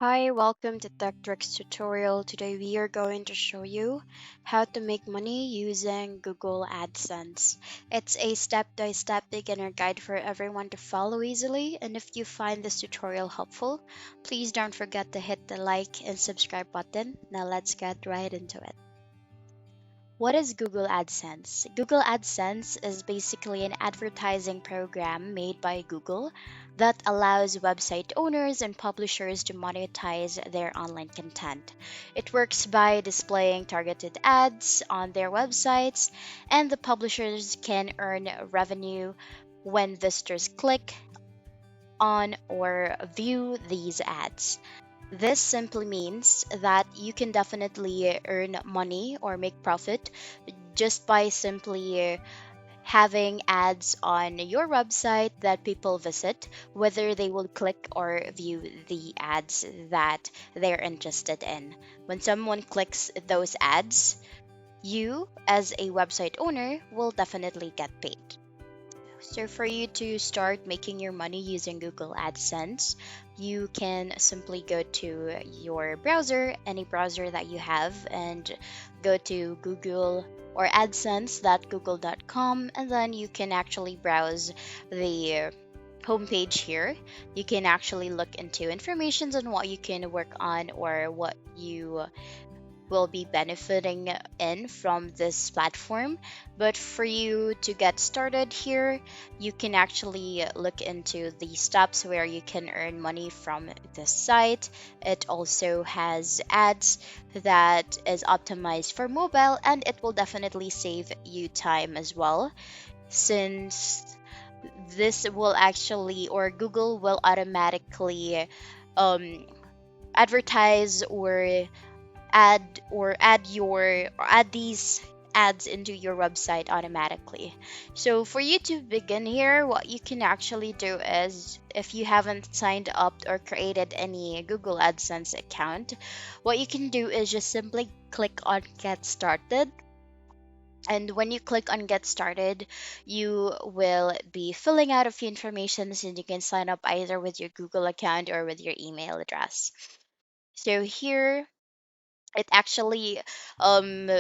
Hi, welcome to Tech Tricks tutorial. Today we are going to show you how to make money using Google AdSense. It's a step-by-step beginner guide for everyone to follow easily, and if you find this tutorial helpful, please don't forget to hit the like and subscribe button. Now let's get right into it. What is Google AdSense? Google AdSense is basically an advertising program made by Google that allows website owners and publishers to monetize their online content. It works by displaying targeted ads on their websites, and the publishers can earn revenue when visitors click on or view these ads. This simply means that you can definitely earn money or make profit just by simply having ads on your website that people visit, whether they will click or view the ads that they're interested in. When someone clicks those ads, you, as a website owner, will definitely get paid. So, for you to start making your money using Google AdSense, you can simply go to your browser, any browser that you have, and go to Google or AdSense.google.com, and then you can actually browse the homepage here. You can actually look into information on what you can work on or what you will be benefiting in from this platform. But for you to get started here, you can actually look into the steps where you can earn money from this site. It also has ads that is optimized for mobile, and it will definitely save you time as well, since this will actually, or Google will automatically um, advertise or add these ads into your website automatically. So for you to begin here, what you can actually do is, if you haven't signed up or created any Google AdSense account, what you can do is just simply click on get started. And when you click on get started, you will be filling out a few informations, and you can sign up either with your Google account or with your email address. So here it actually um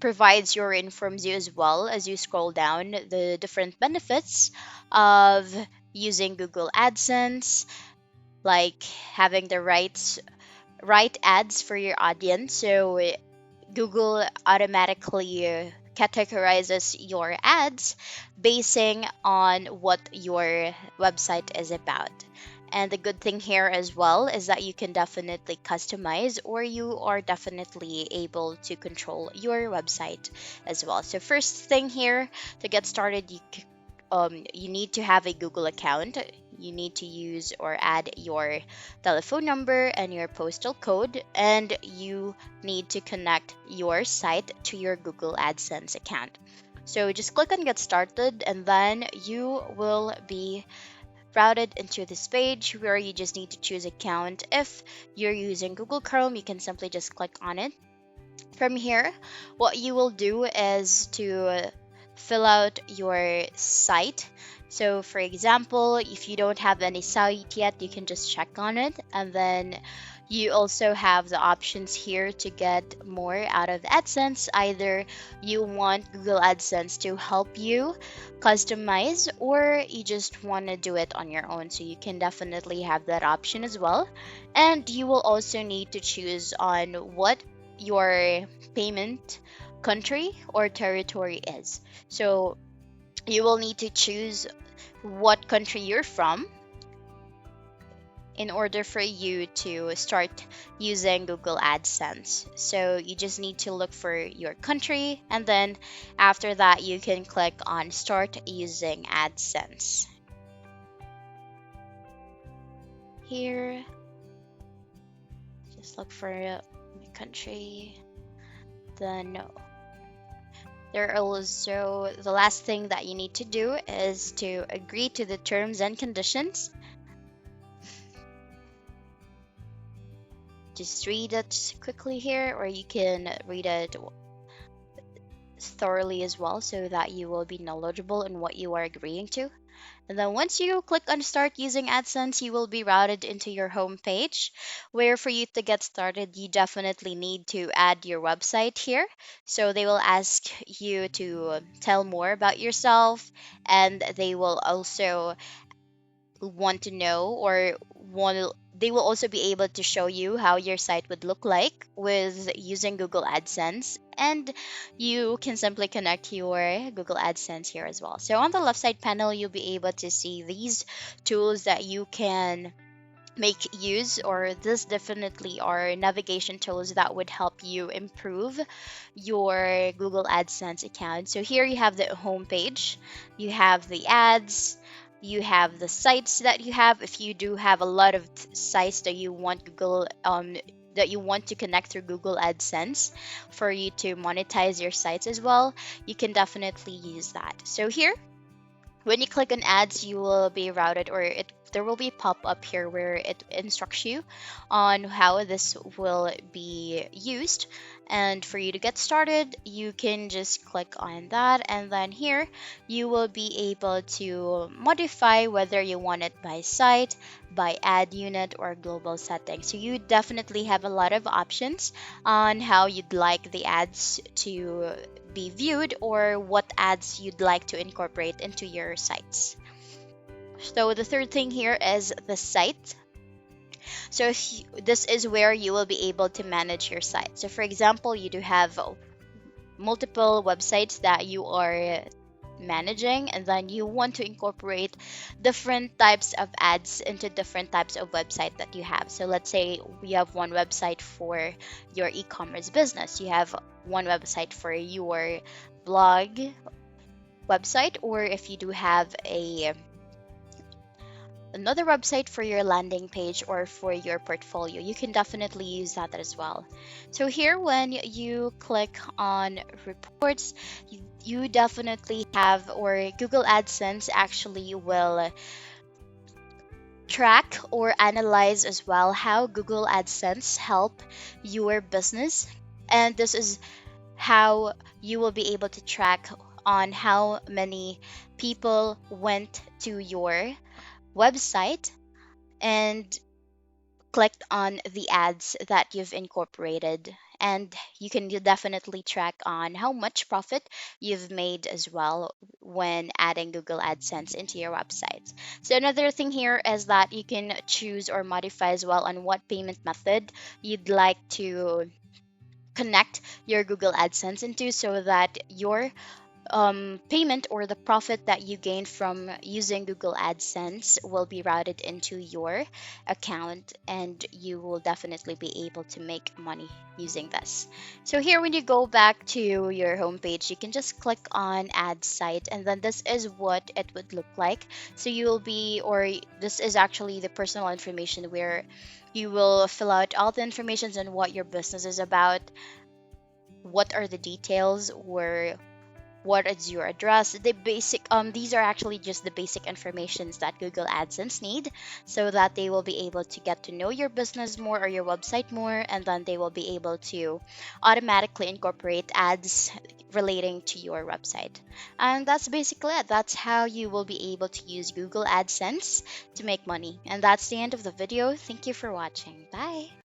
provides you or informs you as well, as you scroll down, the different benefits of using Google AdSense, like having the right ads for your audience. So Google automatically categorizes your ads basing on what your website is about. And the good thing here as well is that you can definitely customize, or you are definitely able to control your website as well. So first thing here, to get started, you need to have a Google account. You need to use or add your telephone number and your postal code, and you need to connect your site to your Google AdSense account. So just click on get started, and then you will be routed into this page where you just need to choose account. If you're using Google Chrome, you can simply just click on it. From here, what you will do is to fill out your site. So, for example, if you don't have any site yet, you can just check on it. And then you also have the options here to get more out of AdSense. Either you want Google AdSense to help you customize, or you just want to do it on your own. So, you can definitely have that option as well. And you will also need to choose on what your payment country or territory is. So you will need to choose what country you're from in order for you to start using Google AdSense. So you just need to look for your country, and then after that you can click on start using AdSense. Here, just look for my country. Then there are also, the last thing that you need to do is to agree to the terms and conditions. Just read it quickly here, or you can read it thoroughly as well, so that you will be knowledgeable in what you are agreeing to. And then once you click on start using AdSense, you will be routed into your home page, where for you to get started, you definitely need to add your website here. So they will ask you to tell more about yourself, and they will also want to know or want they will also be able to show you how your site would look like with using Google AdSense, and you can simply connect your Google AdSense here as well. So on the left side panel, you'll be able to see these tools that you can make use, or this definitely are navigation tools that would help you improve your Google AdSense account. So here you have the home page, you have the ads, you have the sites that you have. If you do have a lot of sites that you want Google that you want to connect through Google AdSense for you to monetize your sites as well, you can definitely use that. So here, when you click on ads, you will be routed, or it there will be a pop up here where it instructs you on how this will be used. And for you to get started, you can just click on that, and then here you will be able to modify whether you want it by site, by ad unit, or global setting. So you definitely have a lot of options on how you'd like the ads to be viewed, or what ads you'd like to incorporate into your sites. So the third thing here is the site. So this is where you will be able to manage your site. So for example, you do have multiple websites that you are managing, and then you want to incorporate different types of ads into different types of website that you have. So let's say we have one website for your e-commerce business, you have one website for your blog website, or if you do have a another website for your landing page or for your portfolio, you can definitely use that as well. So here, when you click on reports, you definitely have, or Google AdSense actually will track or analyze as well how Google AdSense help your business. And this is how you will be able to track on how many people went to your website and clicked on the ads that you've incorporated, and you can definitely track on how much profit you've made as well when adding Google AdSense into your website. So another thing here is that you can choose or modify as well on what payment method you'd like to connect your Google AdSense into, so that your payment or the profit that you gain from using Google AdSense will be routed into your account, and you will definitely be able to make money using this. So here, when you go back to your homepage, you can just click on add site, and then this is what it would look like. So you will be, or this is actually the personal information where you will fill out all the information on what your business is about, what are the details, or what is your address. The basic these are actually just the basic informations that Google AdSense need, so that they will be able to get to know your business more or your website more, and then they will be able to automatically incorporate ads relating to your website. And that's basically it. That's how you will be able to use Google AdSense to make money. And that's the end of the video. Thank you for watching. Bye.